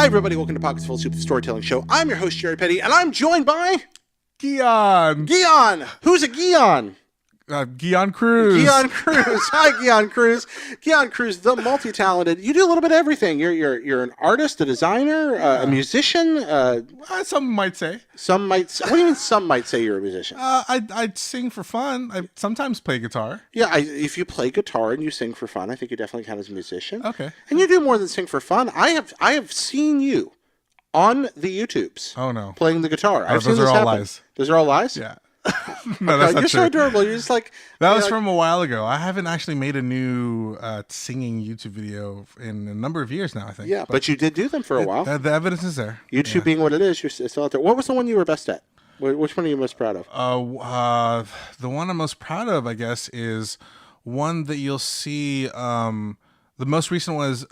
Hi, everybody. Welcome to Pockets Full of Soup, the storytelling show. I'm your host, Jerry Petty, and I'm joined by Gian. Gian. Who's a Gian? Gian Cruz. Gian Cruz. Hi, Gian Cruz. Gian Cruz, the multi-talented. You do a little bit of everything. You're an artist, a designer, a musician. Some might say. Some might. What do you mean? Some might say you're a musician. I sing for fun. I sometimes play guitar. Yeah, if you play guitar and you sing for fun, I think you definitely count as a musician. Okay. And you do more than sing for fun. I have seen you on the YouTubes. Oh no. Playing the guitar. I've seen those are this all happen. lies. Those are all lies. Yeah. No, that's not You're true. so adorable. You're just like That was from a while ago. I haven't actually made a new singing YouTube video in a number of years now, I think. Yeah, but you did do them for a while. The evidence is there. YouTube being what it is, you're still out there. What was the one you were best at? Which one are you most proud of? The one I'm most proud of, I guess, is one that you'll see. The most recent was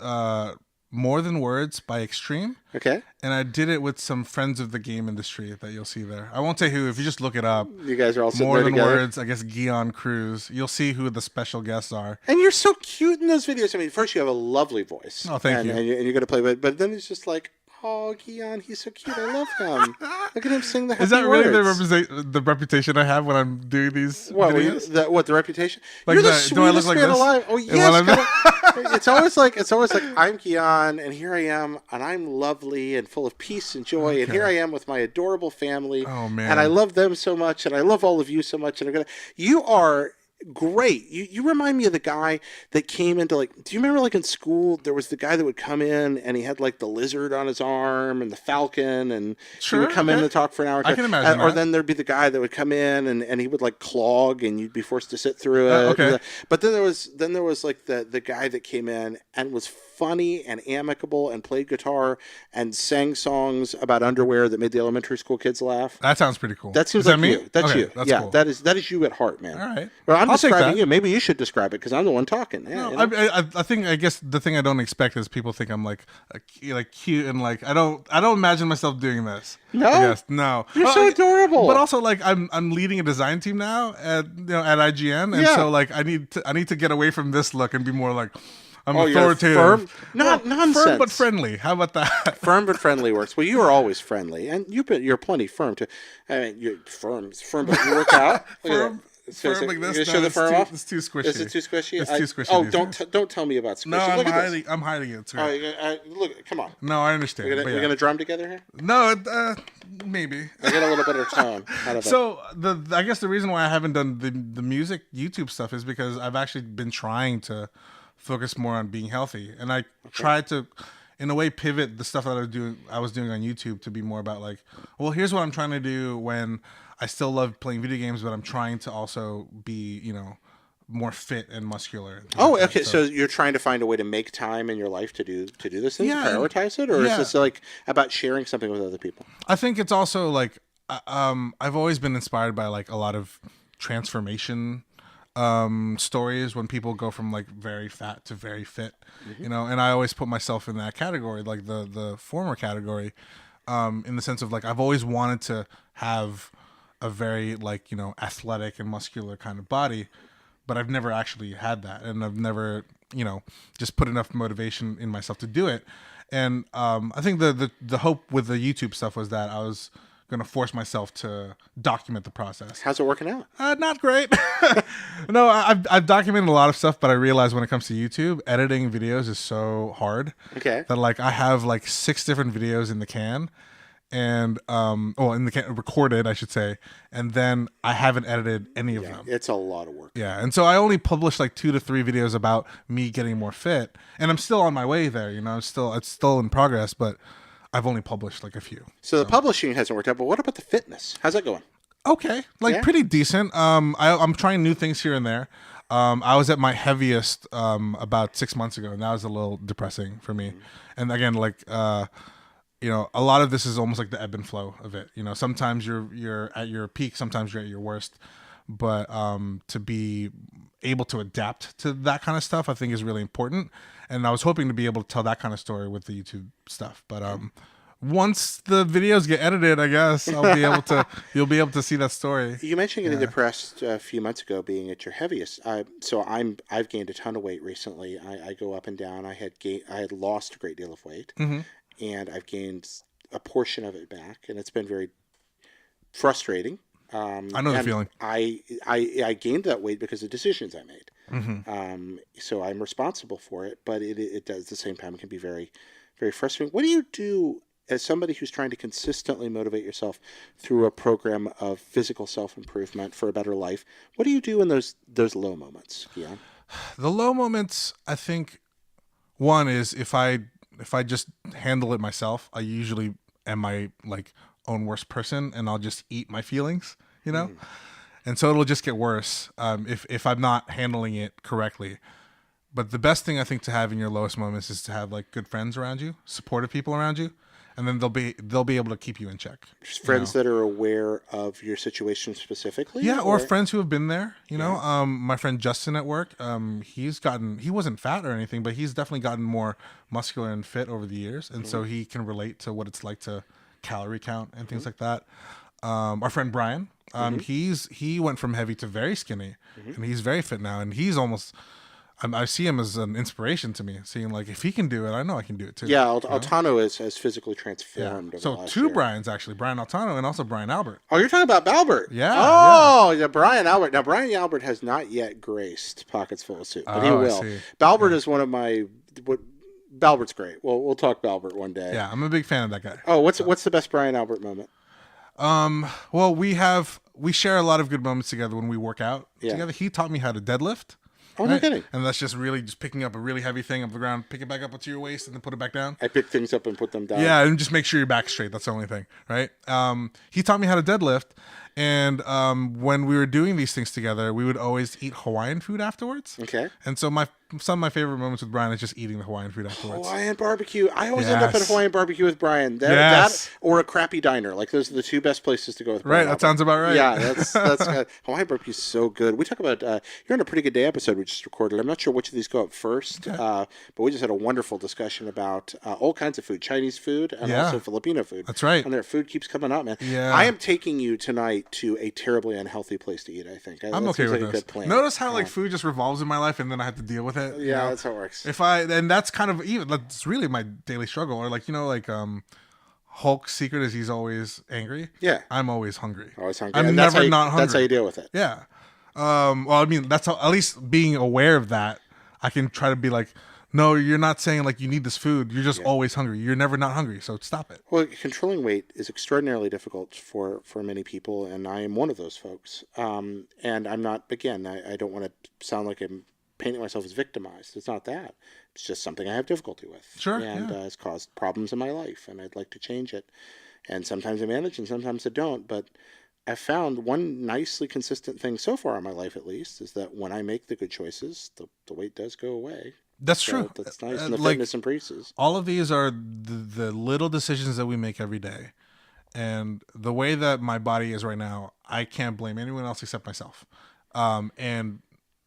More Than Words by Extreme. Okay. And I did it with some friends of the game industry that you'll see there. I won't say who. If you just look it up. You guys are all sitting More there Than together. Words, I guess Gian Cruz. You'll see who the special guests are. And you're so cute in those videos. I mean, first you have a lovely voice. Oh, thank you. And you're going to play, but then it's just like, oh, Gian, he's so cute. I love him. Look at him sing the happy Is that really words. the reputation I have when I'm doing these videos? The reputation? Like You're the do I look sweetest like man this? alive. Oh And yes. It's always like I'm Gian, and here I am, and I'm lovely and full of peace and joy, and here I am with my adorable family. Oh man! And I love them so much, and I love all of you so much, and you are great. You remind me of the guy that came into, like, do you remember, like, in school there was the guy that would come in and he had like the lizard on his arm and the falcon, and sure, he would come in and talk for an hour. I can imagine or that. then there'd be the guy that would come in and he would like clog and you'd be forced to sit through it. Okay. But then there was like the guy that came in and was funny and amicable and played guitar and sang songs about underwear that made the elementary school kids laugh. That sounds pretty cool. That seems is like that me? you. That's okay, you. That's yeah, cool. that is you at heart, man. All right. Well, I'm I'll take describing that. you. Maybe you should describe it because I'm the one talking. Yeah, No, I guess the thing I don't expect is people think I'm like cute and like I don't imagine myself doing this. No? Yes, no. You're so adorable. But also like I'm leading a design team now at IGN, and so like I need to get away from this look and be more like I'm authoritative. Firm? Nonsense. Firm but friendly. How about that? Firm but friendly works. Well, you are always friendly, and you're plenty firm too. I mean, you're firm, but you work out. Firm like this. You show the firm off. It's too squishy. Is it too squishy? It's too squishy. Oh, these don't tell me about squishy. No, Look at this. I'm hiding it. Oh, look, come on. No, I understand. We're gonna drum together here. No, maybe. I get a little better tone out of it. So I guess the reason why I haven't done the music YouTube stuff is because I've actually been trying to focus more on being healthy, and I tried to, in a way, pivot the stuff that I was doing on YouTube to be more about like, well, here's what I'm trying to do when I still love playing video games, but I'm trying to also be, more fit and muscular. Oh, okay. So you're trying to find a way to make time in your life to do this thing, Yeah, prioritize it, or is this like about sharing something with other people? I think it's also like I've always been inspired by like a lot of transformation stories when people go from like very fat to very fit, and I always put myself in that category, like the former category, in the sense of like I've always wanted to have a very like athletic and muscular kind of body, but I've never actually had that, and I've never just put enough motivation in myself to do it. And I think the hope with the YouTube stuff was that I was going to force myself to document the process. How's it working out? Not great. No, I've documented a lot of stuff, but I realize when it comes to YouTube, editing videos is so hard. Okay. That like I have like 6 different videos in the can, and in the can recorded, I should say, and then I haven't edited any of them. It's a lot of work. Yeah, and so I only published like 2 to 3 videos about me getting more fit, and I'm still on my way there. It's still in progress, but I've only published like a few. So the publishing hasn't worked out, but what about the fitness? How's that going? Okay, pretty decent. I'm trying new things here and there. I was at my heaviest about 6 months ago, and that was a little depressing for me. And again, like a lot of this is almost like the ebb and flow of it. Sometimes you're at your peak, sometimes you're at your worst. But to be able to adapt to that kind of stuff, I think is really important. And I was hoping to be able to tell that kind of story with the YouTube stuff. But once the videos get edited, I guess you'll be able to see that story. You mentioned getting depressed a few months ago, being at your heaviest. I've gained a ton of weight recently. I go up and down. I had lost a great deal of weight. and I've gained a portion of it back, and it's been very frustrating. I know the And feeling. I gained that weight because of decisions I made. Hmm. So I'm responsible for it, but it does at the same time, it can be very, very frustrating. What do you do as somebody who's trying to consistently motivate yourself through a program of physical self-improvement for a better life? What do you do in those low moments, Gian? The low moments, I think, one is if I just handle it myself, I usually am my like own worst person, and I'll just eat my feelings, you know. And so it'll just get worse if I'm not handling it correctly. But the best thing I think to have in your lowest moments is to have like good friends around you, supportive people around you, and then they'll be able to keep you in check. Just You friends know? that are aware of your situation specifically, Yeah, or or friends who have been there. You know, yeah. my friend Justin at work, he wasn't fat or anything, but he's definitely gotten more muscular and fit over the years, and so he can relate to what it's like to calorie count and things like that. Our friend Brian, he went from heavy to very skinny, and he's very fit now, and he's almost. I see him as an inspiration to me, seeing like if he can do it, I know I can do it too. Yeah, You know? Altano has physically Yeah. transformed over the So last two year. Brian's actually, Brian Altano and also Brian Albert. Oh, you're talking about Balbert. Yeah, yeah. Oh, yeah, Brian Albert. Now, Brian Albert has not yet graced Pockets Full of Soup, but he Oh, I will. see. Balbert Yeah. is one of my. What, Balbert's great. We'll talk Balbert one day. Yeah, I'm a big fan of that guy. Oh, what's the best Brian Albert moment? Well, we share a lot of good moments together when we work out Yeah. together. He taught me how to deadlift. Oh, no kidding. And that's just really just picking up a really heavy thing off the ground, pick it back up onto your waist, and then put it back down. I pick things up and put them down. Yeah, and just make sure your back's straight. That's the only thing, right? He taught me how to deadlift, and when we were doing these things together, we would always eat Hawaiian food afterwards. Okay. And so some of my favorite moments with Brian is just eating the Hawaiian food afterwards. Hawaiian barbecue. I always end up at Yes. Hawaiian barbecue with Brian. Yes. That or a crappy diner. Like those are the two best places to go with Brian. Right, that sounds about right. Yeah, that's Hawaiian barbecue is so good. We talk about you're on a pretty good day episode we just recorded. I'm not sure which of these go up first, but we just had a wonderful discussion about all kinds of food, Chinese food and Yeah. also Filipino food. That's right. And their food keeps coming up, man. Yeah. I am taking you tonight to a terribly unhealthy place to eat. I think I'm that okay seems with like a this. good plan. Notice how like food just revolves in my life, and then I have to deal with it. you Yeah, know? that's how it works. And that's kind of even that's really my daily struggle. Or like Hulk's secret is he's always angry. Yeah. I'm always hungry. Always hungry. I'm And that's never how you- not hungry. That's how you deal with it. Yeah. Well, I mean, that's how, at least being aware of that, I can try to be like, no, you're not saying like you need this food. You're just always hungry. You're never not hungry. So stop it. Well, controlling weight is extraordinarily difficult for many people, and I am one of those folks. And I'm not, again, I don't want to sound like I'm painting myself as victimized. It's not that. It's just something I have difficulty with. Sure, And yeah. it's caused problems in my life, and I'd like to change it. And sometimes I manage, and sometimes I don't. But I found one nicely consistent thing so far in my life, at least, is that when I make the good choices, the weight does go away. That's So true. that's nice, and the Like fitness increases. all of these are the little decisions that we make every day. And the way that my body is right now, I can't blame anyone else except myself. And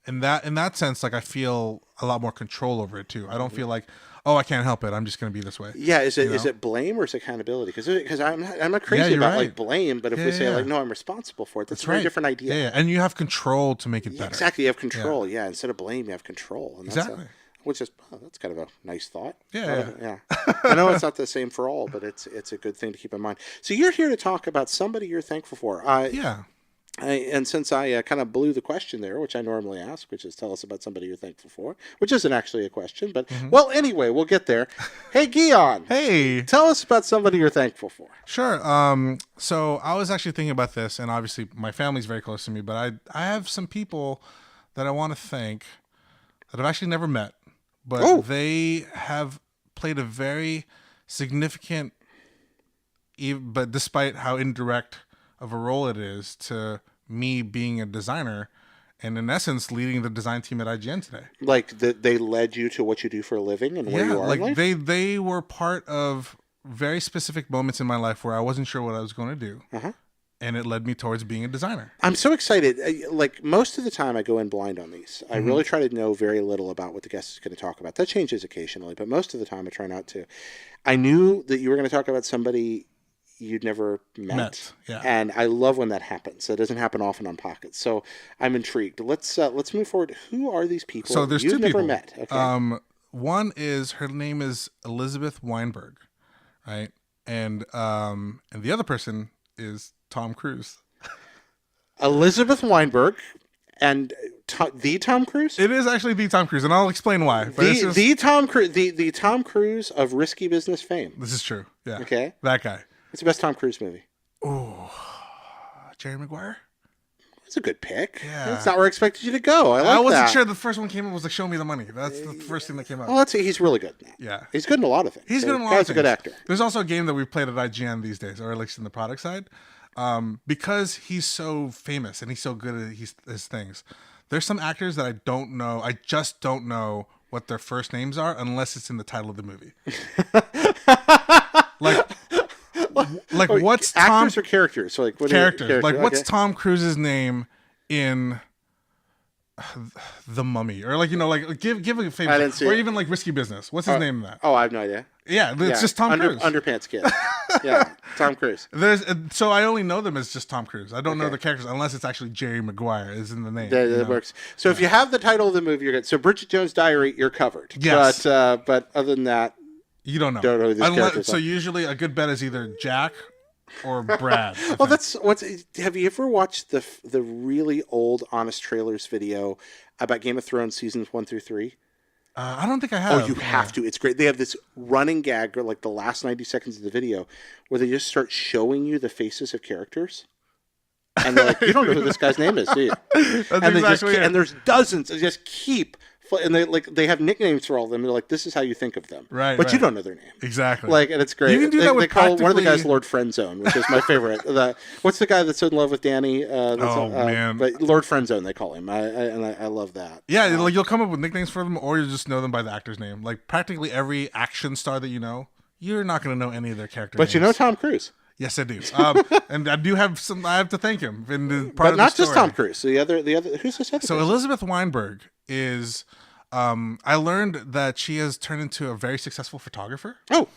in that sense, like I feel a lot more control over it too. I don't feel like, oh, I can't help it. I'm just going to be this way. Yeah, is You it know? it blame or is it accountability? Because I'm not crazy you're about right. like blame, but if Yeah, we say yeah. like no, I'm responsible for it, that's That's a very right. different idea. Yeah, and you have control to make it Yeah, better. exactly, you have control. Yeah, instead of blame, you have control. And Exactly. Which is that's kind of a nice thought. Yeah, Yeah. I know it's not the same for all, but it's a good thing to keep in mind. So you're here to talk about somebody you're thankful for. Yeah. And since I kind of blew the question there, which I normally ask, which is tell us about somebody you're thankful for, which isn't actually a question, but well, anyway, we'll get there. Hey, Gian, Hey. tell us about somebody you're thankful for. Sure. So I was actually thinking about this, and obviously my family's very close to me, but I have some people that I want to thank that I've actually never met, but Oh. they have played a very significant, but despite how indirect of a role it is to me being a designer, and in essence leading the design team at IGN today. Like they led you to what you do for a living and where you are like in life? they were part of very specific moments in my life where I wasn't sure what I was going to do. Uh-huh. And it led me towards being a designer. I'm so excited. Like most of the time, I go in blind on these. I really try to know very little about what the guest is going to talk about. That changes occasionally, but most of the time, I try not to. I knew that you were going to talk about somebody you'd never met. Yeah. And I love when that happens. It doesn't happen often on Pockets, so I'm intrigued. Let's move forward. Who are these people? So there's you've two never people. met? Okay. One is, her name is Elizabeth Weinberg. right? And the other person is Tom Cruise. Elizabeth Weinberg and the Tom Cruise. It is actually the Tom Cruise, and I'll explain why. But it's just, The Tom Cruise, the Tom Cruise of Risky Business fame. this is true. Yeah. Okay, That guy. it's the best Tom Cruise movie. Oh, Jerry Maguire. It's a good pick. Yeah. That's not where I expected you to go. I wasn't that. sure. The first one came up was like, "Show me the money." That's the first thing that came up. Well, he's really good. Yeah. He's good in a lot of things. He's So good in a lot guy's of things. a good actor. There's also a game that we've played at IGN these days, or at least in the product side, because he's so famous and he's so good at his things. There's some actors that I don't know. I just don't know what their first names are unless it's in the title of the movie. like what's Actors Tom or characters? So like what characters? Like what's okay. Tom Cruise's name in The Mummy, or like like give a famous, I didn't see or it. even like Risky Business. What's his name in that? Oh, I have no idea. Yeah, it's just Tom Cruise. Underpants Kid. Yeah, Tom Cruise. So I only know them as just Tom Cruise. I don't know the characters unless it's actually Jerry Maguire is in the name. That works. So if you have the title of the movie, you're good. So Bridget Jones' Diary, you're covered. Yes. But other than that, You don't know. Don't know who these characters so are. usually a good bet is either Jack or Brad. well, that's what's. Have you ever watched the really old Honest Trailers video about Game of Thrones seasons 1 through 3? I don't think I have. Oh, you have to. It's great. They have this running gag, or like the last 90 seconds of the video, where they just start showing you the faces of characters. And they're like, you don't know who this guy's name is, do you? That's And exactly it. and there's dozens. They just keep, and they have nicknames for all of them. They're like, this is how you think of them, Right, But you right. don't know their name. Exactly. And it's great. You can do they, that with they call one of the guys practically- Lord Friendzone, which is my favorite. What's the guy that's in love with Danny? Man. But Lord Friendzone, they call him. I love that. Yeah, like you'll come up with nicknames for them, or you just know them by the actor's name. Like practically every action star that you know, you're not going to know any of their character But names. you know Tom Cruise. Yes, I do. And I do have some. I have to thank him. In the part But of the not just story. Tom Cruise. The other. Who's this other? So person? Elizabeth Weinberg is. I learned that she has turned into a very successful photographer. Oh,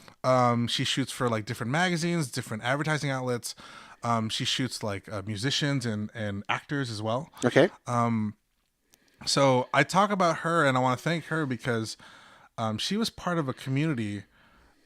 She shoots for like different magazines, different advertising outlets. She shoots like musicians and actors as well. okay. So I talk about her, and I want to thank her because she was part of a community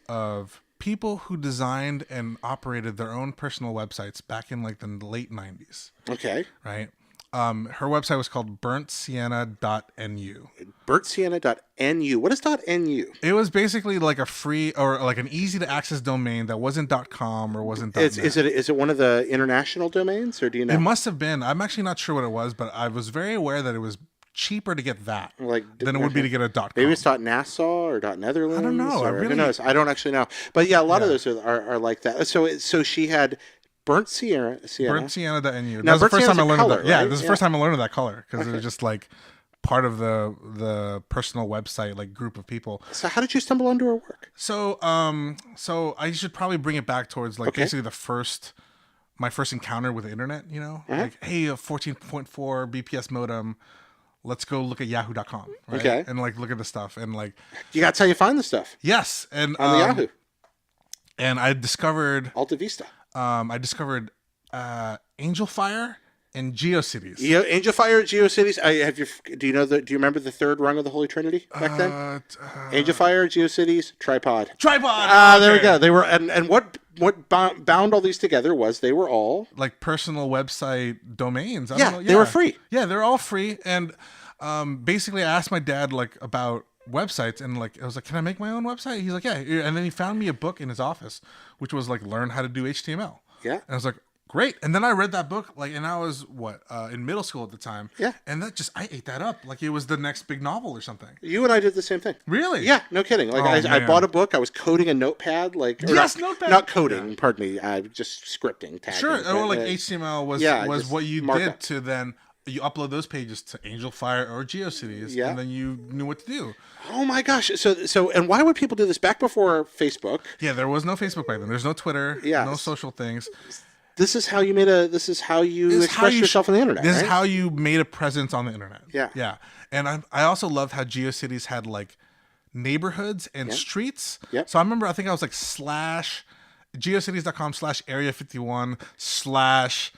of people who designed and operated their own personal websites back in like the late 90s, Okay. right? Her website was called burntsienna.nu. BertSienna.nu. What is .nu? It was basically like a free or like an easy to access domain that wasn't .com or wasn't .net. Is it one of the international domains, or do you know? It must have been. I'm actually not sure what it was, but I was very aware that it was cheaper to get that than it would be to get a .com. Maybe it's .nassau or .netherlands. I don't know. Or, who knows? I don't actually know. But yeah, a lot of those are like that. So she had Burnt Sienna. burntsienna.nu. Now, That's the burnt first time I sienna's a learned color, of that. Yeah, right? this is the first time I learned of that color because it was just like part of the personal website like group of people. So how did you stumble onto her work? So so I should probably bring it back towards like basically my first encounter with the internet, you know? Like, hey, a 14.4 BPS modem. Let's go look at yahoo.com. Right? Okay. And like look at the stuff and like That's how you find the stuff yes. And on the Yahoo. And I discovered Alta Vista. Angel Fire and GeoCities. Yeah, Angel Fire, GeoCities. Do you remember the third rung of the Holy Trinity back then? Angel Fire, GeoCities, Tripod. There we go. They were, and what bound all these together was they were all like personal website domains. I Yeah, don't know. they were free. Yeah, they're all free. And basically, I asked my dad like about websites, and like I was like, "Can I make my own website?" He's like, "Yeah." And then he found me a book in his office, which was like Learn How to Do HTML. Yeah. And I was like, great. And then I read that book, like, and I was in middle school at the time. Yeah. And I ate that up like it was the next big novel or something. You and I did the same thing. Really? Yeah, no kidding. Like I man. bought a book. I was coding a notepad. Like Yes, Notepad. Not coding. Pardon me. Just scripting. Tagging, Sure. Or like but, HTML was just what you markup. did to then you upload those pages to Angel Fire or GeoCities, Yeah. and then you knew what to do. Oh my gosh. So and why would people do this back before Facebook? Yeah, there was no Facebook back then. There's no Twitter. Yeah. No social things. This is how you express yourself on the internet. This right? is how you made a presence on the internet. Yeah. Yeah. And I also loved how GeoCities had like neighborhoods and streets. Yep. So I remember I think I was like /geocities.com/area51/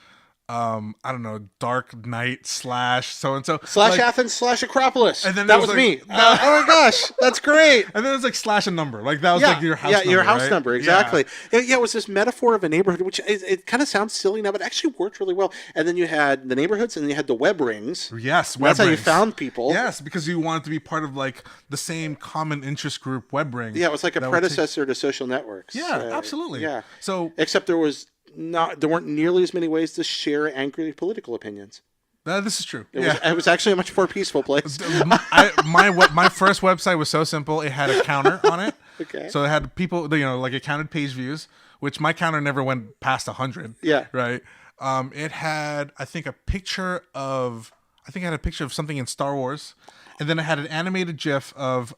I don't know, Dark Knight slash so and so Slash Athens slash Acropolis. And then that there was was me. like- no. Oh my gosh, that's great. and then it was like slash a number, like that was Yeah, like your house yeah, number, your house right? number, exactly. Yeah, it was this metaphor of a neighborhood, which it kind of sounds silly now, but actually worked really well. And then you had the neighborhoods, and you had the web rings. Yes, That's how you rings. found people. Yes, because you wanted to be part of like the same common interest group web ring. Yeah, it was like a that would take- predecessor to social networks. Yeah, absolutely. Yeah. So Except there weren't nearly as many ways to share angry political opinions. this is true. It was actually a much more peaceful place. My first website was so simple. It had a counter on it. Okay. So it had people, like it counted page views, which my counter never went past 100. Yeah. Right. It had, I think, a picture of something in Star Wars, and then it had an animated GIF of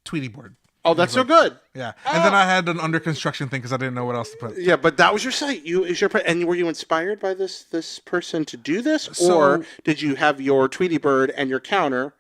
Tweety Bird. Oh, that's so good. Yeah, and then I had an under construction thing because I didn't know what else to put. Yeah, but that was your site. And were you inspired by this person to do this, So- or did you have your Tweety Bird and your counter?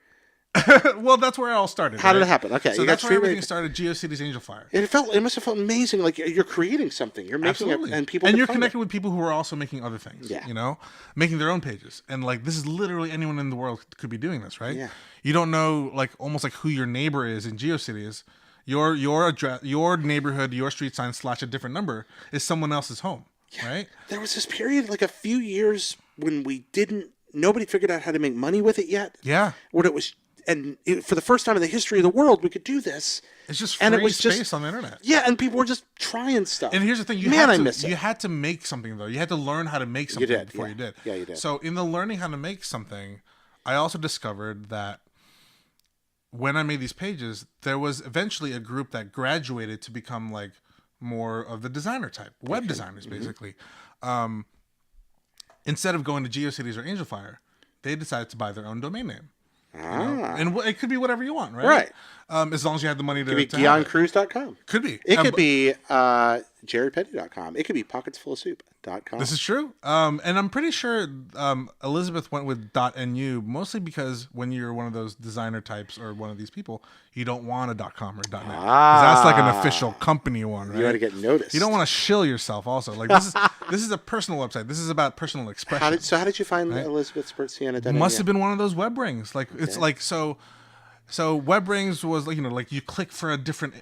Well, that's where it all started. How did right? it happen? Okay, so you got that's where three everything ways- started. GeoCities Angel Fire. It must have felt amazing. Like you're creating something. You're making Absolutely. it, and people. and can you're find connected it. with people who are also making other things. Yeah. Making their own pages, and like this is literally anyone in the world could be doing this, right? Yeah. You don't know like almost like who your neighbor is in GeoCities. Your address, your neighborhood, your street sign / a different number is someone else's home, right? There was this period, like a few years, when nobody figured out how to make money with it yet. Yeah. When it was, for the first time in the history of the world, we could do this. It's just And it free was space just- on the internet. Yeah, and people were just trying stuff. And here's the thing: I miss it. you had to make something though. You had to learn how to make something did, before yeah. you did. Yeah, you did. So in the learning how to make something, I also discovered that when I made these pages, there was eventually a group that graduated to become like more of the designer type, web designers Mm-hmm. basically. Instead of going to GeoCities or AngelFire, they decided to buy their own domain name. And it could be whatever you want, right? Right. As long as you have the money to. It could be have it. GianCruz.com. Could be. It could be JaredPetty.com. It could be PocketsFullOfSoup.com. This is true. And I'm pretty sure Elizabeth went with .nu mostly because when you're one of those designer types or one of these people, you don't want a .com or .net. 'Cause that's like an official company one, right? You got to get noticed. You don't want to shill yourself also. Like this is a personal website. This is about personal expression. How did you find Elizabeth Sienna? Must have been one of those web rings. Like it's like so web rings was like like you click for a different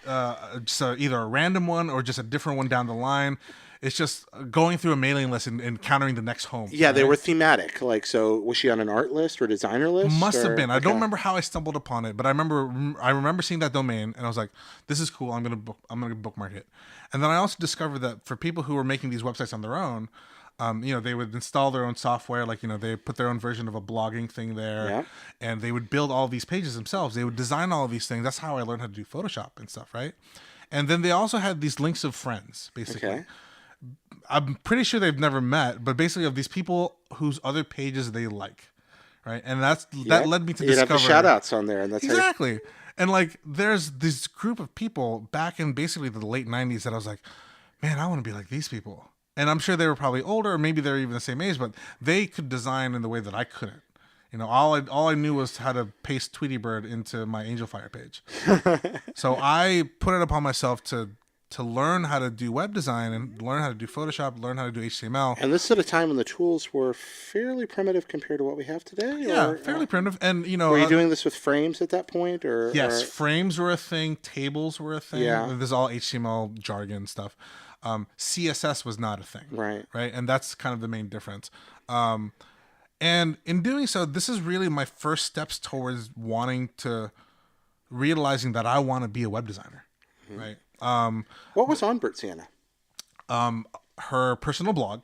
so either a random one or just a different one down the line. It's just going through a mailing list and encountering the next home. Yeah, they right? were thematic. Like, so was she on an art list or designer list? Must have been. I don't Okay. remember how I stumbled upon it, but I remember seeing that domain and I was like, "This is cool. I'm gonna bookmark it." And then I also discovered that for people who were making these websites on their own, they would install their own software. Like they put their own version of a blogging thing there, Yeah. and they would build all these pages themselves. They would design all of these things. That's how I learned how to do Photoshop and stuff, right? And then they also had these links of friends, basically. Okay. I'm pretty sure they've never met, but basically of these people whose other pages they like, right? And that led me to You'd discover have the shout outs on there, and that's exactly. And like, there's this group of people back in basically the late '90s that I was like, man, I want to be like these people. And I'm sure they were probably older, or maybe they're even the same age, but they could design in the way that I couldn't. All I knew was how to paste Tweety Bird into my Angel Fire page. So I put it upon myself to learn how to do web design and learn how to do Photoshop, learn how to do HTML. And this is at a time when the tools were fairly primitive compared to what we have today. Yeah, or, fairly primitive. And were you doing this with frames at that point, or yes, or- frames were a thing, tables were a thing. Yeah. This is all HTML jargon stuff. CSS was not a thing. Right. And that's kind of the main difference. And in doing so, this is really my first steps towards realizing that I want to be a web designer. Mm-hmm. Right. What was on Bert Sienna? Her personal blog,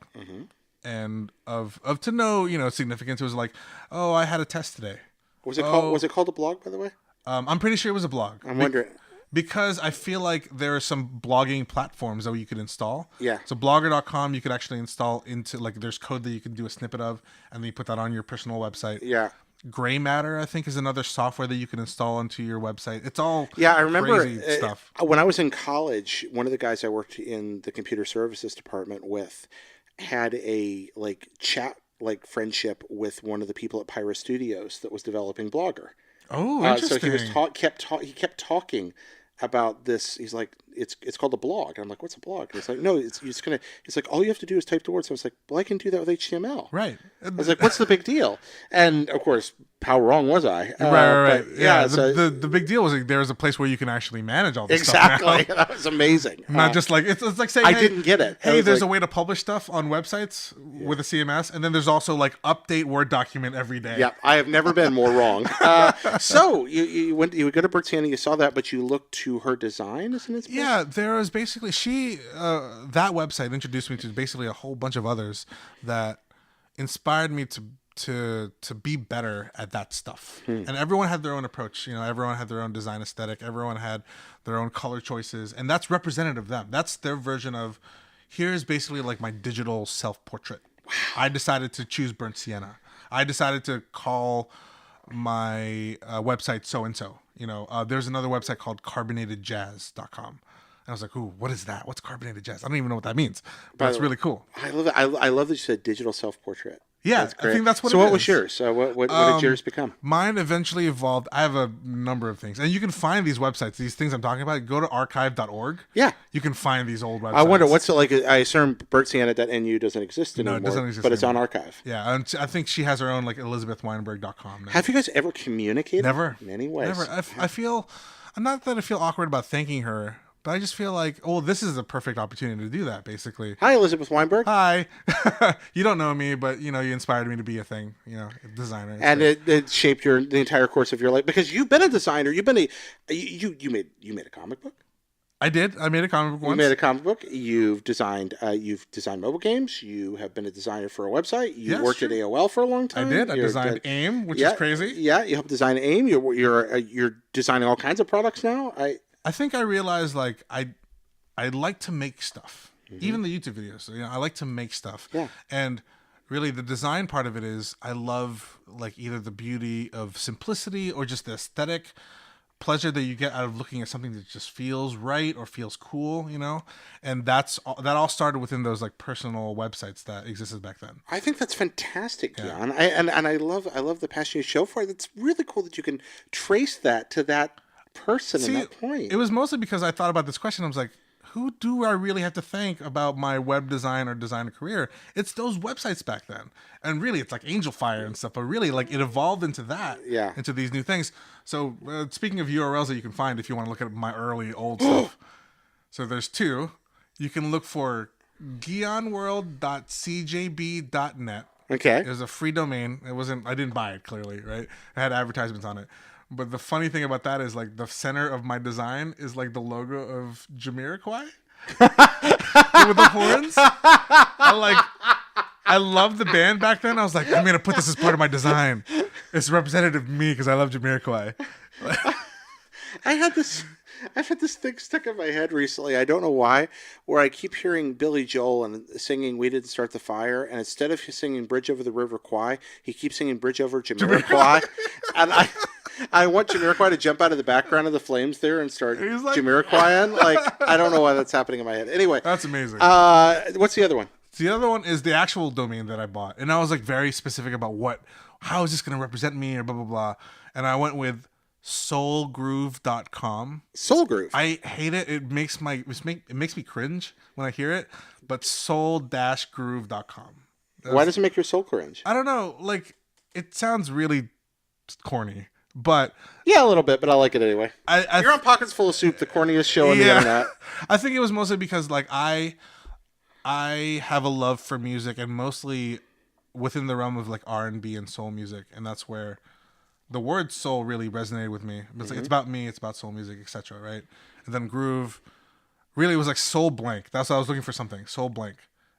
and of to no significance. It was like, oh, I had a test today. Was it called a blog, by the way? I'm pretty sure it was a blog. I'm wondering. Because I feel like there are some blogging platforms that you could install. Yeah. So blogger.com you could actually install into, like, there's code that you can do a snippet of, and then you put that on your personal website. Yeah. Gray Matter, I think, is another software that you can install onto your website. It's all Yeah, I remember crazy stuff. When I was in college, one of the guys I worked in the computer services department with had a chat friendship with one of the people at Pyro Studios that was developing Blogger. Oh, So interesting. he kept talking about this. He's like, it's called a blog. And I'm like, what's a blog? And he's like, no, it's like, all you have to do is type the words. So I was like, well, I can do that with HTML. Right. I was like, what's the big deal? And of course, how wrong was I? Right. But, Yeah. so, The big deal was like, there was a place where you can actually manage all this exactly. stuff now. That was amazing. Not just like it's like saying, I hey, didn't get it. Hey, there's a way to publish stuff on websites with a CMS, and then there's also like update Word document every day. Yeah, I have never been more wrong. So you would go to Bertiana, you saw that, but you looked to her design as an inspiration? Yeah, there was basically that website introduced me to basically a whole bunch of others that inspired me to be better at that stuff. And everyone had their own approach. Everyone had their own design aesthetic. Everyone had their own color choices, and that's representative of them. That's their version of, here's basically like my digital self-portrait. Wow. I decided to choose burnt sienna. I decided to call my website so-and-so. There's another website called carbonatedjazz.com. And I was like, ooh, what is that? What's carbonated jazz? I don't even know what that means, but it's really cool. I love it. I love that you said digital self-portrait. Yeah, I think that's what it is. So what was yours? What did yours become? Mine eventually evolved. I have a number of things. And you can find these websites, these things I'm talking about. Go to archive.org. Yeah. You can find these old websites. I wonder, what's it like? I assume bertsienna.nu doesn't exist anymore. No, it doesn't exist but it's anymore. on archive. Yeah, and I think she has her own, like, elizabethweinberg.com now. Have you guys ever communicated? Never. In any ways? Never. I feel, not that I feel awkward about thanking her, but I just feel like, oh, this is a perfect opportunity to do that, basically. Hi, Elizabeth Weinberg. Hi. You don't know me, but, you inspired me to be a thing, a designer. And it shaped the entire course of your life. Because you've been a designer. You've been you made a comic book. I did. I made a comic book once. You made a comic book. You've designed mobile games. You have been a designer for a website. You worked at AOL for a long time. I did. I designed AIM, which is crazy. Yeah, you helped design AIM. You're designing all kinds of products now. I think I realized, like, I like to make stuff, even the YouTube videos. I like to make stuff. Yeah. And really, the design part of it is I love, like, either the beauty of simplicity or just the aesthetic pleasure that you get out of looking at something that just feels right or feels cool, And that all started within those, like, personal websites that existed back then. I think that's fantastic, Gian. And I love the passion you show for it. It's really cool that you can trace that to that person and that point. It was mostly because I thought about this question. I was like, who do I really have to thank about my web design or designer career? It's those websites back then. And really, it's like Angel Fire and stuff, but really, like, it evolved into that, into these new things. So speaking of URLs that you can find if you want to look at my early old stuff. So there's two. You can look for guionworld.cjb.net. Okay. It was a free domain. I didn't buy it, clearly, right? It had advertisements on it. But the funny thing about that is, like, the center of my design is, like, the logo of Jamiroquai with the horns. I loved the band back then. I was like, I'm going to put this as part of my design. It's representative of me because I love Jamiroquai. I've had this thing stuck in my head recently. I don't know why, where I keep hearing Billy Joel and singing "We Didn't Start the Fire," and instead of singing "Bridge Over the River Kwai," he keeps singing "Bridge Over Jamiroquai," and I want Jamiroquai to jump out of the background of the flames there and start Jamiroquaiing. Like, I don't know why that's happening in my head. Anyway, that's amazing. What's the other one? The other one is the actual domain that I bought, and I was, like, very specific about how is this going to represent me or blah blah blah, and I went with soulgroove.com. Soul Groove. I hate it. It makes me cringe when I hear it, but soul-groove.com. Why does it make your soul cringe? I don't know. Like, it sounds really corny, but yeah, a little bit, but I like it anyway. You're on Pockets Full of Soup, the corniest show on the internet. I think it was mostly because, like, I have a love for music, and mostly within the realm of, like, R&B and soul music, and that's where the word soul really resonated with me. It's like, it's about me, it's about soul music, etc., right? And then groove really was like soul blank. That's what I was looking for, something soul blank.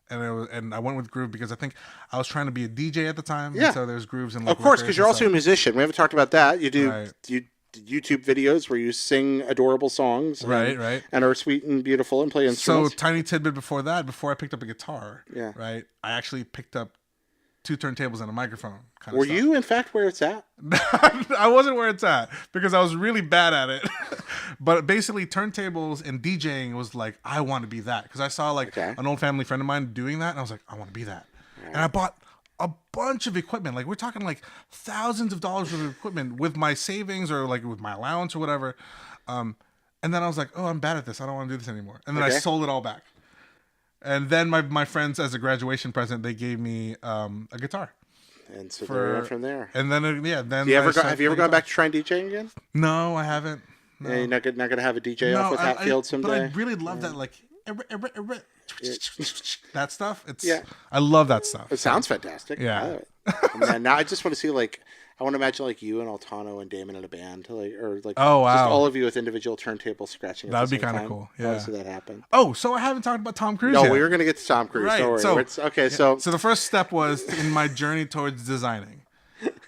And I went with groove because I think I was trying to be a DJ at the time. Yeah. And so there's grooves and, like, of course, because you're also a musician. We haven't talked about that. You do YouTube videos where you sing adorable songs, right, and are sweet and beautiful and play instruments. So, tiny tidbit before that, before I picked up a guitar, yeah, right, I actually picked up 2 turntables and a microphone. Were you, in fact, where it's at? I wasn't where it's at because I was really bad at it. But basically, turntables and DJing was like, I want to be that. Because I saw, like, an old family friend of mine doing that, and I was like, I want to be that. Right. And I bought a bunch of equipment. Like, we're talking, like, thousands of dollars worth of equipment with my savings or, like, with my allowance or whatever. And then I was like, oh, I'm bad at this. I don't want to do this anymore. And then I Okay. sold it all back. And then my friends, as a graduation present, they gave me a guitar. And so there we went from there. And then then Do you I ever started have you ever playing gone back to trying DJing again? guitar. No, I haven't. No. Yeah, you're not gonna have a DJ off with I, Hatfield someday. but I really love that, like that stuff. It's Yeah. I love that stuff. It sounds fantastic. Yeah. I love it. And then now I just want to see like I want to imagine like you and Altano and Damon in a band, like or like Oh, wow. just all of you with individual turntables scratching. At That would the be same kinda time. cool, I want yeah. to see that happen. Oh, so I haven't talked about Tom Cruise No, yet. we were gonna get to Tom Cruise. Right, Don't worry. so- Okay, so So the first step was in my journey towards designing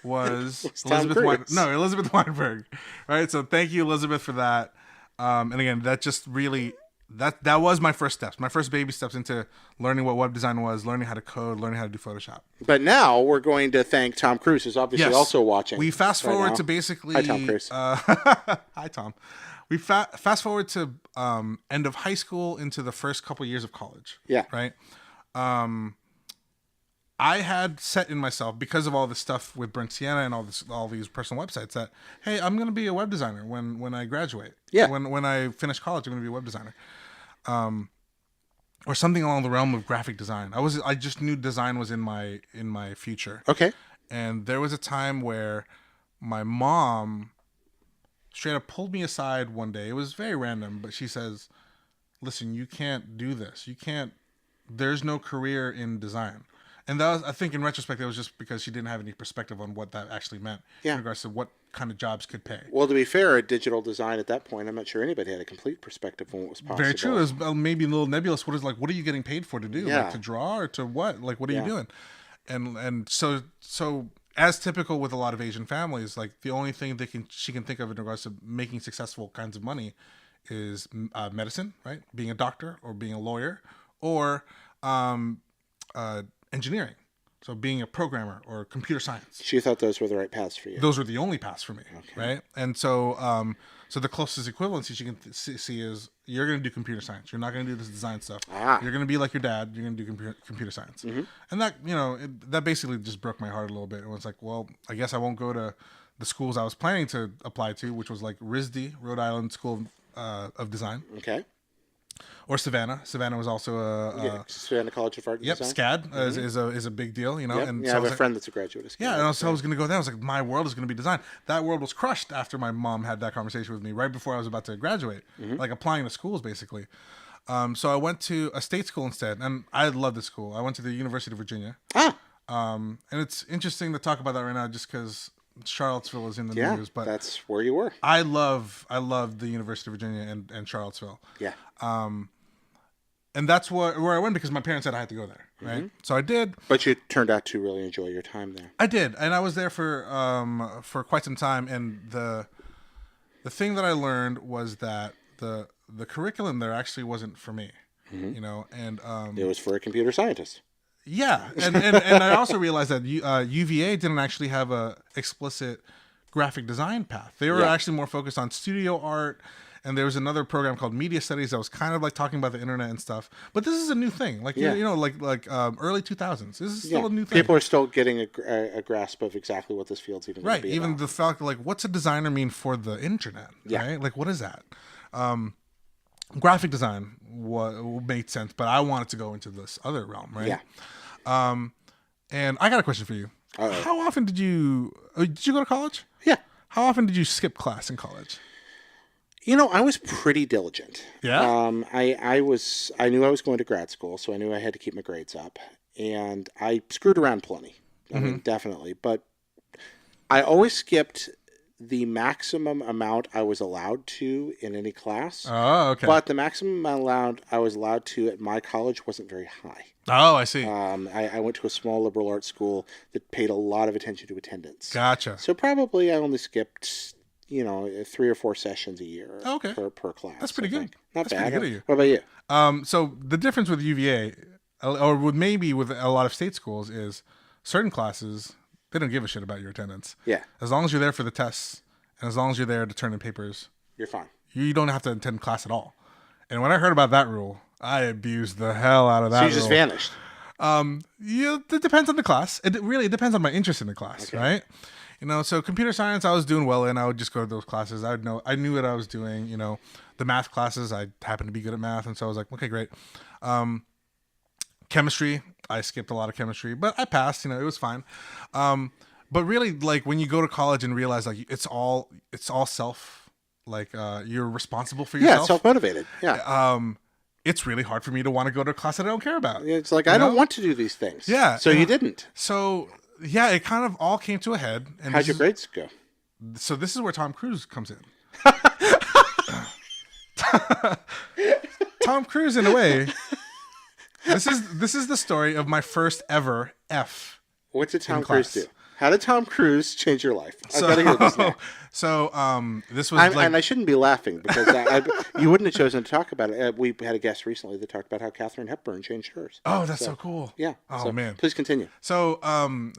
was Tom Cruise. Elizabeth Weinberg, right? So thank you, Elizabeth, for that. And again, that just really that was my first steps, my first baby steps into learning what web design was, learning how to code, learning how to do Photoshop. but now we're going to thank Tom Cruise, who's obviously Yes. also watching. We fast right forward now. to basically Hi, Tom Cruise. Hi, Tom. We fast forward to end of high school into the first couple years of college. Yeah. Right. I had set in myself, because of all this stuff with Brent Sienna and all these personal websites, that hey, I'm going to be a web designer when I graduate. Yeah. When I finish college, I'm going to be a web designer. Or something along the realm of graphic design. I just knew design was in my future. Okay. And there was a time where my mom straight up pulled me aside one day. It was very random, but she says, "Listen, you can't do this. You can't. There's no career in design." And that was, I think, in retrospect, it was just because she didn't have any perspective on what that actually meant Yeah. in regards to what kind of jobs could pay. Well, to be fair, at digital design at that point, I'm not sure anybody had a complete perspective on what was possible. Very true. It was maybe a little nebulous. What are you getting paid for to do? Yeah. Like to draw or to what? Like what are Yeah. you doing? And so as typical with a lot of Asian families, like the only thing she can think of in regards to making successful kinds of money is medicine, right? Being a doctor or being a lawyer, or engineering. So being a programmer or computer science. She thought those were the right paths for you. Those were the only paths for me, right? And so, so the closest equivalency she can see is you're going to do computer science. You're not going to do this design stuff. You're going to be like your dad. You're going to do computer science. And that, that basically just broke my heart a little bit. It was like, well, I guess I won't go to the schools I was planning to apply to, which was like RISD, Rhode Island School of Design. Okay. Or Savannah. Savannah was also Savannah College of Art and Design. SCAD is a big deal, Yep. And Yeah, so I have was a like, friend that's a graduate of SCAD. yeah, and I was going to go there. I was like, my world is going to be design. That world was crushed after my mom had that conversation with me right before I was about to graduate, like applying to schools basically. So I went to a state school instead, and I love this school. I went to the University of Virginia. And it's interesting to talk about that right now, just because Charlottesville is in the Yeah, news. But that's where you were. I love the University of Virginia and Charlottesville. Yeah. And that's where I went because my parents said I had to go there, right? So I did. But you turned out to really enjoy your time there. I did, and I was there for quite some time. And the thing that I learned was that the curriculum there actually wasn't for me, And It was for a computer scientist. yeah, and I also realized that UVA didn't actually have a explicit graphic design path. They were Yeah. actually more focused on studio art. And there was another program called Media Studies that was kind of like talking about the internet and stuff. But this is a new thing, like Yeah. like early 2000s. This is still a new thing, People are still getting a grasp of exactly what this field's even going right? to be Even about. the fact, like, what's a designer mean for the internet? Yeah. Right? Like, what is that? Graphic design made sense, but I wanted to go into this other realm, right? Yeah. And I got a question for you. Uh-oh. How often did you go to college? Yeah. How often did you skip class in college? I was pretty diligent. Yeah? I knew I was going to grad school, so I knew I had to keep my grades up. And I screwed around plenty. I mean, definitely. But I always skipped the maximum amount I was allowed to in any class. Oh, okay. But the maximum amount I was allowed to at my college wasn't very high. Oh, I see. I went to a small liberal arts school that paid a lot of attention to attendance. Gotcha. So probably I only skipped 3 or 4 sessions a year Okay. per class. That's pretty I good. think. Not That's bad. pretty good of you. What about you? So the difference with UVA, or with a lot of state schools, is certain classes, they don't give a shit about your attendance. Yeah, As long as you're there for the tests, and as long as you're there to turn in papers, you're fine. you don't have to attend class at all. And when I heard about that rule, I abused the hell out of that So rule. you just vanished. Yeah, it depends on the class. It depends on my interest in the class, right? So computer science I was doing well in. I would just go to those classes. I knew what I was doing. The math classes, I happened to be good at math, and so I was like, okay, great. Chemistry, I skipped a lot of chemistry, but I passed. It was fine. But really, like when you go to college and realize like it's all self, like you're responsible for yourself. Yeah, self-motivated. Yeah. It's really hard for me to want to go to a class that I don't care about. It's like, I don't want to do these things. Yeah. So you didn't. So yeah, it kind of all came to a head. And how'd your grades go? So this is where Tom Cruise comes in. Tom Cruise, in a way, this is the story of my first ever F. What did Tom Cruise do? How did Tom Cruise change your life? I've got to hear this now. So this was and I shouldn't be laughing because you wouldn't have chosen to talk about it. We had a guest recently that talked about how Katharine Hepburn changed hers. Oh, that's so cool. Yeah. Oh man. Please continue. So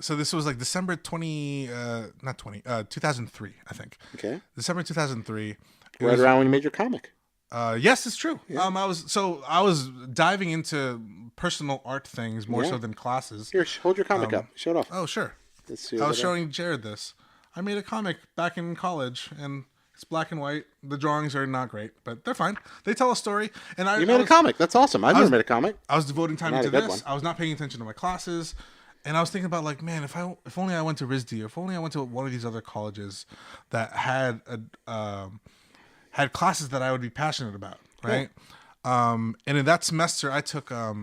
so this was like December 2003, I think. Okay. December 2003. Right around when you made your comic. Yes, it's true. Yeah. I was diving into personal art things more so than classes. Here, hold your comic up. Show it off. Oh, sure. Let's see. I was showing Jared this. I made a comic back in college, and it's black and white. The drawings are not great, but they're fine. They tell a story. And you made a comic. That's awesome. I've never made a comic. I was devoting time to this. I was not paying attention to my classes, and I was thinking about like, man, if only I went to RISD, if only I went to one of these other colleges that had had classes that I would be passionate about, right? Yeah. And in that semester, I took a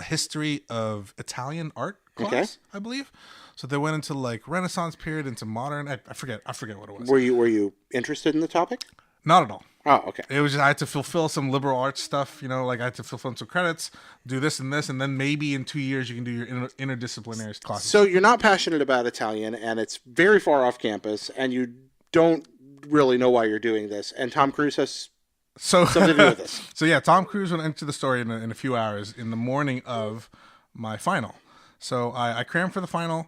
history of Italian art class, I believe. So they went into like Renaissance period, into modern. I forget what it was. Were you interested in the topic? Not at all. Oh, okay. It was just I had to fulfill some liberal arts stuff, like I had to fulfill some credits, do this and this, and then maybe in 2 years you can do your interdisciplinary classes. So you're not passionate about Italian, and it's very far off campus, and you don't really know why you're doing this, and Tom Cruise has something to do with this. So yeah, Tom Cruise went into the story in a few hours in the morning of my final. So I crammed for the final,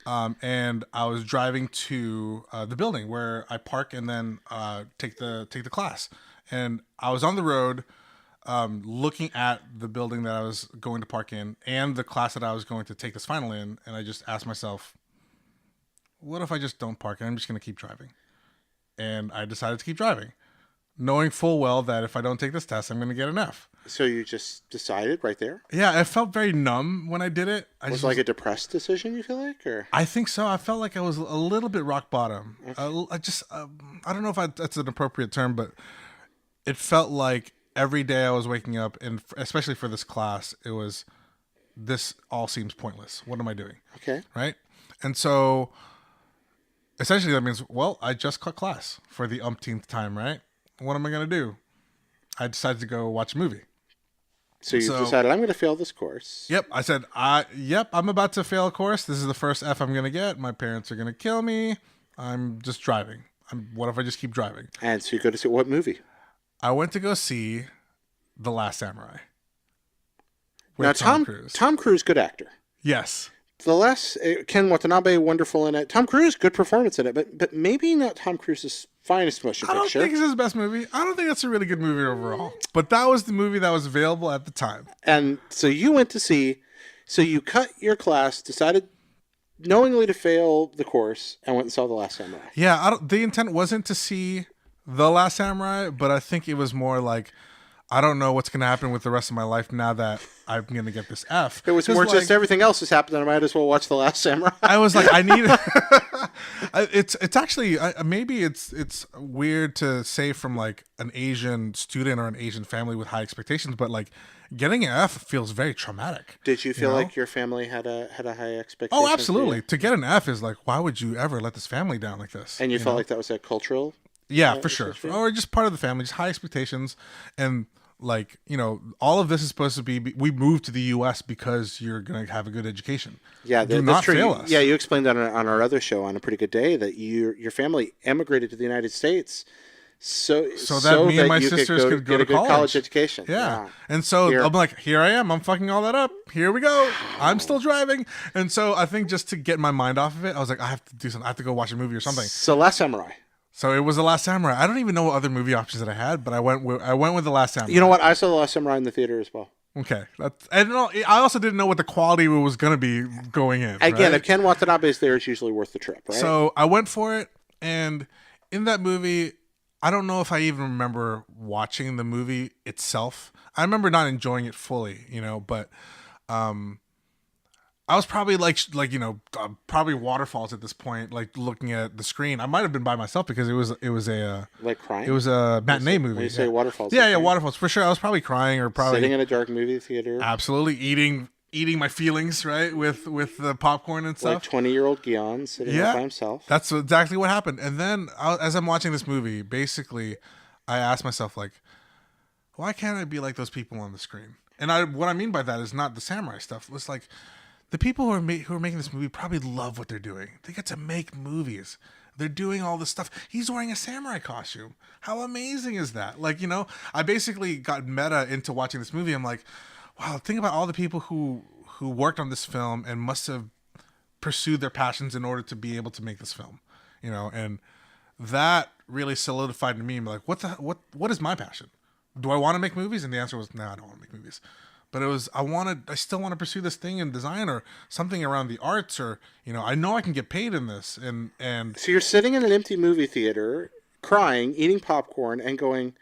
and I was driving to the building where I park and then take the class. And I was on the road looking at the building that I was going to park in and the class that I was going to take this final in, and I just asked myself, what if I just don't park and I'm just going to keep driving? And I decided to keep driving, knowing full well that if I don't take this test, I'm going to get an F. So you just decided right there? Yeah, I felt very numb when I did it. Was it like a depressed decision, you feel like? Or I think so. I felt like I was a little bit rock bottom. Okay. I don't know if that's an appropriate term, but it felt like every day I was waking up, and especially for this class, it was, this all seems pointless. What am I doing? Okay. Right? And so essentially that means, well, I just cut class for the umpteenth time, right? What am I going to do? I decided to go watch a movie. So you decided, I'm going to fail this course. Yep. I said, I'm about to fail a course. This is the first F I'm going to get. My parents are going to kill me. I'm just driving. What if I just keep driving? And so you go to see what movie? I went to go see The Last Samurai. Now, Tom Cruise, good actor. Yes. Ken Watanabe, wonderful in it. Tom Cruise, good performance in it, but maybe not Tom Cruise's finest motion picture. I don't think it's his best movie. I don't think that's a really good movie overall. But that was the movie that was available at the time. And so you went to see, so you cut your class, decided knowingly to fail the course, and went and saw The Last Samurai. Yeah, the intent wasn't to see The Last Samurai, but I think it was more like, I don't know what's going to happen with the rest of my life now that I'm going to get this F. It was more like, just everything else has happened, and I might as well watch The Last Samurai. I was like, I need it's actually, maybe it's weird to say from like an Asian student or an Asian family with high expectations, but like getting an F feels very traumatic. Did you feel like your family had a high expectation? Oh, absolutely. To get an F is like, why would you ever let this family down like this? And you felt like that was a cultural? Yeah, for sure. Or just part of the family, just high expectations. And like, all of this is supposed to be, we moved to the U.S. because you're going to have a good education. Yeah, do not fail us. Yeah, you explained that on our other show, On a Pretty Good Day, that your family emigrated to the United States so that me and my sisters could go to get a good college education. Yeah. And so I'm like, here I am. I'm fucking all that up. Here we go. I'm still driving. And so I think just to get my mind off of it, I was like, I have to do something. I have to go watch a movie or something. So Last Samurai. So it was The Last Samurai. I don't even know what other movie options that I had, but I went with The Last Samurai. You know what? I saw The Last Samurai in the theater as well. Okay, I also didn't know what the quality was going to be going in. Again, right? if Ken Watanabe is there, it's usually worth the trip, right? So I went for it, and in that movie, I don't know if I even remember watching the movie itself. I remember not enjoying it fully, but I was probably probably waterfalls at this point, like looking at the screen. I might have been by myself because it was like crying. It was a matinee movie. When you say waterfalls, yeah, waterfalls for sure. I was probably crying or probably sitting in a dark movie theater, absolutely eating my feelings right with the popcorn and stuff. Like 20-year-old Gian sitting there by himself. That's exactly what happened. And then as I'm watching this movie, basically, I asked myself like, why can't I be like those people on the screen? And what I mean by that is not the samurai stuff. It's like the people who are making this movie probably love what they're doing. They get to make movies. They're doing all this stuff. He's wearing a samurai costume. How amazing is that? Like, I basically got meta into watching this movie. I'm like, wow, think about all the people who worked on this film and must have pursued their passions in order to be able to make this film. And that really solidified to me. I'm like, what is my passion? Do I want to make movies? And the answer was, no, I don't want to make movies. But it was, I still want to pursue this thing in design or something around the arts, or, I know I can get paid in this. And so you're sitting in an empty movie theater, crying, eating popcorn, and going,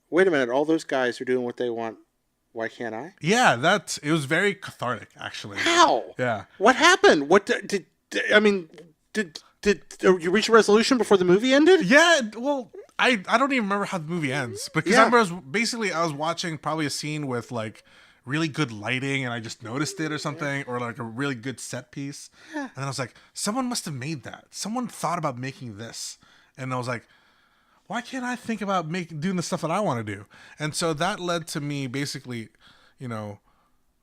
wait a minute, all those guys are doing what they want. Why can't I? Yeah, it was very cathartic, actually. How? Yeah. What happened? What did you reach a resolution before the movie ended? Yeah, well, I don't even remember how the movie ends, because I remember I was watching probably a scene with like really good lighting and I just noticed it or something, or like a really good set piece. Yeah. And then I was like, someone must have made that. Someone thought about making this. And I was like, why can't I think about doing the stuff that I want to do? And so that led to me basically,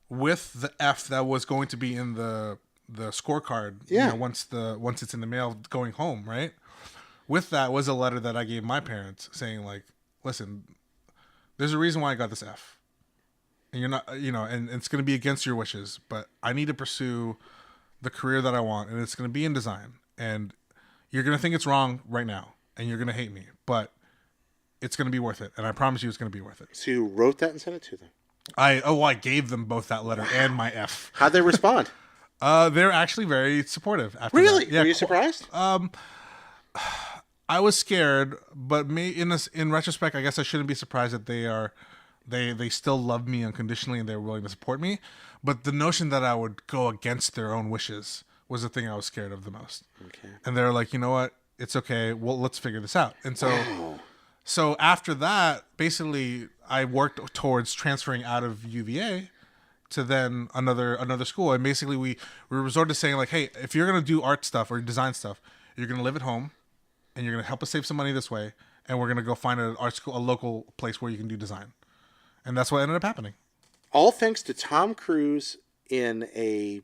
with the F that was going to be in the scorecard, once it's in the mail going home, right? With that was a letter that I gave my parents saying like, listen, there's a reason why I got this F. And you're not, and it's going to be against your wishes, but I need to pursue the career that I want, and it's going to be in design. And you're going to think it's wrong right now, and you're going to hate me, but it's going to be worth it. And I promise you it's going to be worth it. So you wrote that and sent it to them? I gave them both that letter and my F. How'd they respond? They're actually very supportive after really? that. Yeah, were you surprised? I was scared, but in retrospect, I guess I shouldn't be surprised that they still love me unconditionally and they're willing to support me. But the notion that I would go against their own wishes was the thing I was scared of the most. Okay. And they're like, you know what? It's okay. Well, let's figure this out. And so after that, basically, I worked towards transferring out of UVA to then another school. And basically, we resorted to saying like, hey, if you're gonna do art stuff or design stuff, you're gonna live at home, and you're gonna help us save some money this way, and we're gonna go find an art school, a local place where you can do design. And that's what ended up happening. All thanks to Tom Cruise in a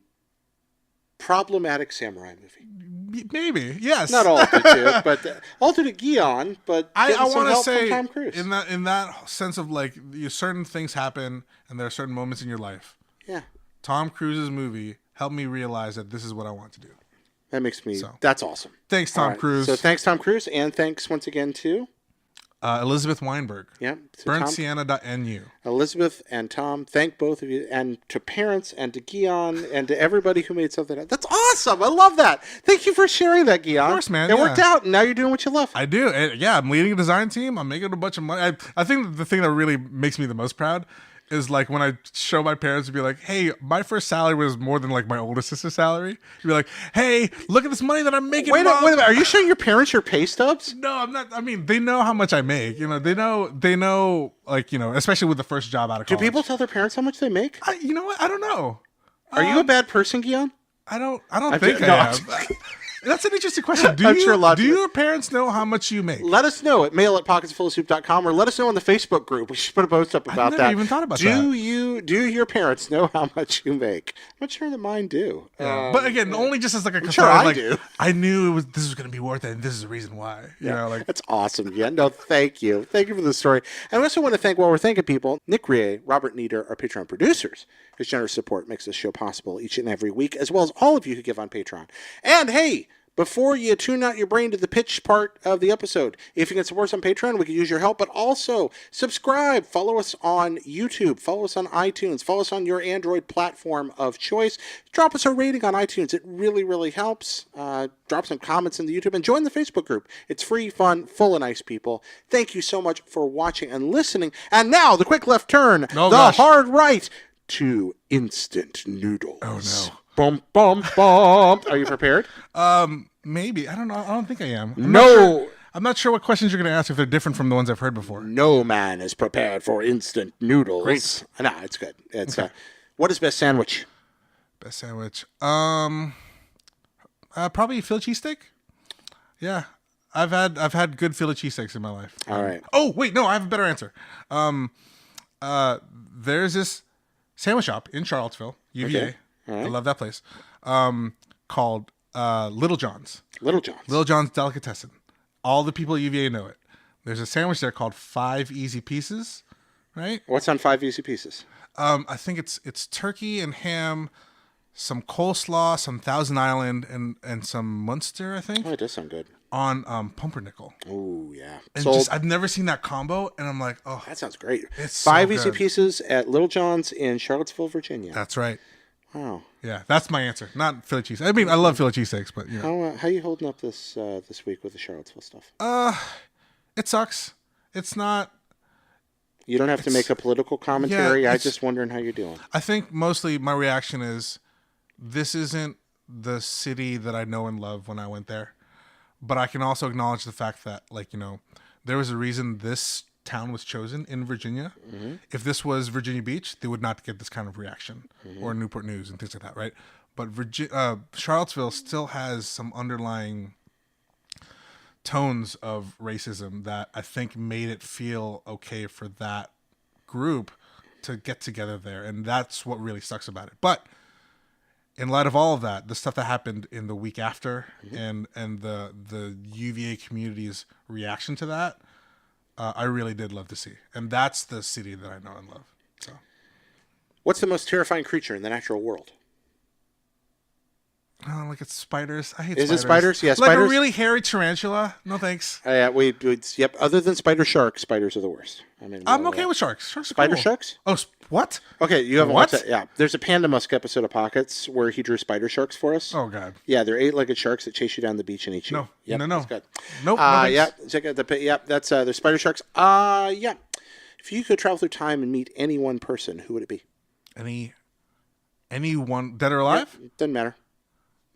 problematic samurai movie. Maybe, yes. Not all due to, but all due to Gian. But I want to say Tom Cruise. in that sense of like, certain things happen, and there are certain moments in your life. Yeah. Tom Cruise's movie helped me realize that this is what I want to do. That makes me. That's awesome. Thanks, Tom Cruise. So thanks, Tom Cruise, and thanks once again to Elizabeth Weinberg. Yeah. BurnedSienna.nu. Elizabeth and Tom, thank both of you, and to parents, and to Gian, and to everybody who made something. That's awesome. I love that. Thank you for sharing that, Gian. Of course, man. It worked out, and now you're doing what you love. I do. I'm leading a design team. I'm making a bunch of money. I think the thing that really makes me the most proud is like when I show my parents and be like, hey, my first salary was more than like my older sister's salary. You'd be like, hey, look at this money that I'm making. Wait a minute. Are you showing your parents your pay stubs? No, I'm not. I mean, they know how much I make. They know, like, especially with the first job out of college. Do people tell their parents how much they make? You know what? I don't know. Are you a bad person, Gian? I don't think I am. That's an interesting question. Do your parents know how much you make? Let us know at mail@pocketsfullofsoup.com, or let us know on the Facebook group. We should put a post up about that. I've never even thought about that. Do your parents know how much you make? I'm not sure that mine do. Yeah. But again, only just as like a concern. Sure, I do. I knew this was going to be worth it, and this is the reason why. That's awesome. Yeah, no, thank you. Thank you for the story. And I also want to thank, while we're thanking people, Nick Rie, Robert Nieder, our Patreon producers, whose generous support makes this show possible each and every week, as well as all of you who give on Patreon. And hey, before you tune out your brain to the pitch part of the episode, if you can support us on Patreon, we could use your help, but also subscribe, follow us on YouTube, follow us on iTunes, follow us on your Android platform of choice. Drop us a rating on iTunes. It really, really helps. Drop some comments in the YouTube and join the Facebook group. It's free, fun, full of nice people. Thank you so much for watching and listening. And now, the quick left turn, hard right to instant noodles. Oh, no. Bum, bum, bum. Are you prepared? Maybe. I don't know. I don't think I am. I'm not sure what questions you're going to ask if they're different from the ones I've heard before. No man is prepared for instant noodles. Great. Nah, it's good. It's what is best sandwich? Best sandwich. Probably Philly cheesesteak. Yeah, I've had good Philly cheesesteaks in my life. All right. Oh wait, no, I have a better answer. There's this sandwich shop in Charlottesville, UVA. Okay. Right. I love that place. Called Little John's. Little John's. Little John's Delicatessen. All the people at UVA know it. There's a sandwich there called 5 Easy Pieces, right? What's on 5 easy pieces? I think it's turkey and ham, some coleslaw, some Thousand Island, and some Munster, I think. Oh, it does sound good. On pumpernickel. Oh, yeah. And just I've never seen that combo, and I'm like, oh, that sounds great. It's 5 so easy good. pieces at Little John's in Charlottesville, Virginia. That's right. Wow. Yeah, that's my answer. Not Philly cheese. I mean, I love Philly cheesesteaks, but you know. How you holding up this week with the Charlottesville stuff? It sucks. It's not. You don't have to make a political commentary. Yeah, I'm just wondering how you're doing. I think mostly my reaction is, this isn't the city that I know and love when I went there. But I can also acknowledge the fact that, like, you know, there was a reason this town was chosen in Virginia. Mm-hmm. If this was Virginia Beach, they would not get this kind of reaction, or Newport News and things like that, right? But Charlottesville still has some underlying tones of racism that I think made it feel okay for that group to get together there, and that's what really sucks about it. But in light of all of that, the stuff that happened in the week after, and the UVA community's reaction to that, I really did love to see. And that's the city that I know and love. So, what's the most terrifying creature in the natural world? oh, like it's spiders. I hate Is spiders. it spiders? Yeah, Like spiders. a really hairy tarantula. No thanks. Yep. Other than spider sharks, spiders are the worst. I mean, I'm okay with sharks. Sharks are spider cool. sharks. Oh, what? Okay, you haven't What? watched that. Yeah, there's a Panda Musk episode of Pockets where he drew spider sharks for us. Oh God. Yeah, they're 8-legged sharks that chase you down the beach and eat you. No. Yep, No. that's good. Nope. No thanks. Yeah, check out the. Yep, that's they're spider sharks. Yeah. If you could travel through time and meet any one person, who would it be? Anyone dead or alive? Yep, doesn't matter.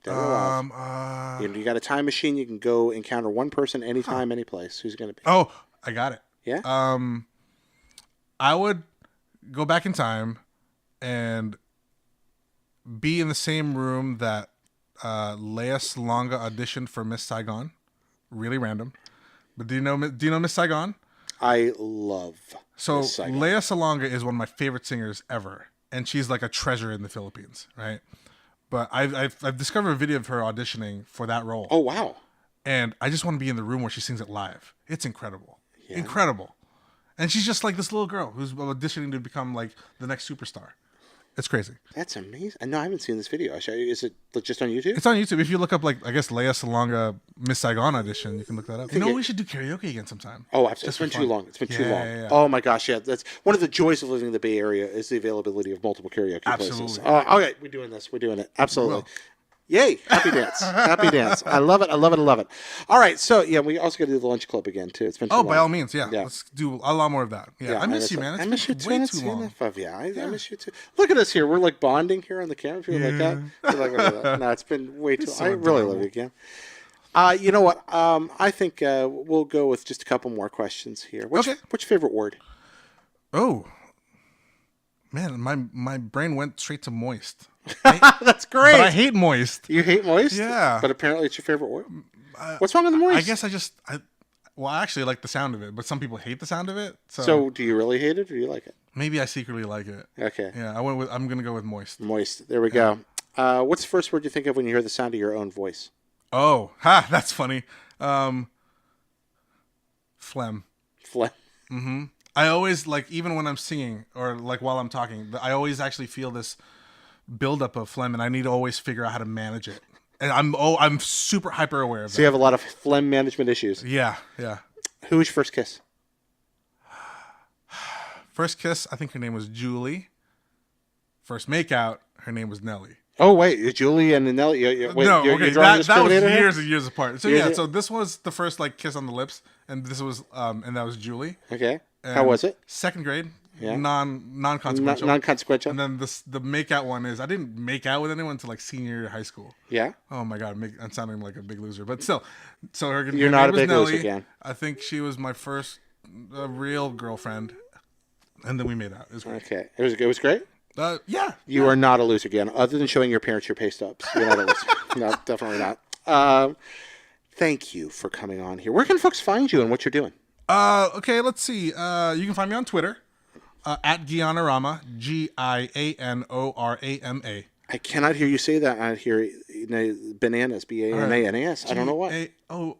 Dead or alive. You got a time machine. You can go encounter one person anytime, any place. Who's it going to be? Oh, I got it. Yeah. I would go back in time and be in the same room that Lea Salonga auditioned for Miss Saigon. Really random. But do you know Miss Saigon? I love. So Miss Saigon. Lea Salonga is one of my favorite singers ever, and she's like a treasure in the Philippines, right? But I've discovered a video of her auditioning for that role. Oh wow! And I just want to be in the room where she sings it live. It's incredible. Yeah. Incredible. And she's just like this little girl who's auditioning to become like the next superstar. It's crazy. That's amazing. No, I haven't seen this video. Is it just on YouTube? It's on YouTube. If you look up, like, I guess Lea Salonga Miss Saigon audition, you can look that up. You know, we should do karaoke again sometime. Oh, absolutely. It's been too long. It's been too long. Yeah. Oh my gosh, yeah. That's one of the joys of living in the Bay Area is the availability of multiple karaoke places. Absolutely. Okay, we're doing this. We're doing it. Absolutely. Yay! Happy dance. Happy dance. I love it. I love it. I love it. All right. So yeah, we also got to do the lunch club again too. It's been too long. By all means, yeah. Let's do a lot more of that. Yeah, I miss you, man. I miss you too. Way It's too long. enough of you. I miss you too. Look at us here. We're like bonding here on the camera. If you like that. You're like, look at that. No, it's been way too. So I really love you again. You know what? I think we'll go with just a couple more questions here. What's your favorite word? Oh, man, my brain went straight to moist. That's great. But I hate moist. You hate moist? Yeah. But apparently it's your favorite word. What's wrong with the moist? I guess I actually like the sound of it, but some people hate the sound of it. So do you really hate it or do you like it? Maybe I secretly like it. Okay. Yeah, I'm gonna go with moist. Moist. There we go. What's the first word you think of when you hear the sound of your own voice? Oh, that's funny. Phlegm. Phlegm. Mm-hmm. I always, like, even when I'm singing or like while I'm talking, I always actually feel this buildup of phlegm, and I need to always figure out how to manage it. And I'm super hyper aware of So that. you have a lot of phlegm management issues. Yeah, yeah. Who was your first kiss? First kiss, I think her name was Julie. First makeout, her name was Nellie. Oh wait, Julie and Nelly. Wait, No, you're okay, drawing a that was discriminator here? years and years apart. So Years yeah, it- so this was the first like kiss on the lips, and this was and that was Julie. Okay. How And was it? Second grade, Yeah. non-consequential. Non-consequential. And then the makeout one is I didn't make out with anyone until like senior year of high school. Yeah. Oh my god, I'm sounding like a big loser, but still. So her You're her not name a was big Nellie. loser, Gian. I think she was my first real girlfriend, and then we made out. It was great. Okay. It was great. Yeah. You are not a loser, Gian. Other than showing your parents your pay stubs, you're not a loser. No, definitely not. Thank you for coming on here. Where can folks find you and what you're doing? Okay, let's see. You can find me on Twitter at Gianorama, Gianorama. I cannot hear you say that. I hear bananas, Bananas. I don't know why. Giorama.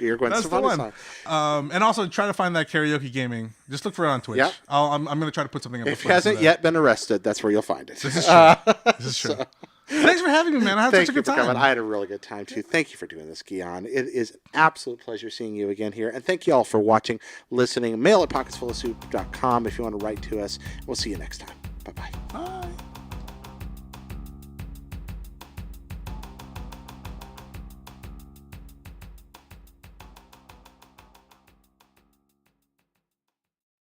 You're going That's so the funny one. song. And also try to find that karaoke gaming. Just look for it on Twitch. Yeah. I'm going to try to put something up. If he hasn't yet been arrested, that's where you'll find it. This is true. This is true. Thanks for having me, man. I had Thank such a you good for time. coming. I had a really good time too. Thank you for doing this, Gian. It is an absolute pleasure seeing you again here. And thank you all for watching, listening. Mail at pocketsfullofsoup.com if you want to write to us. We'll see you next time. Bye-bye. Bye.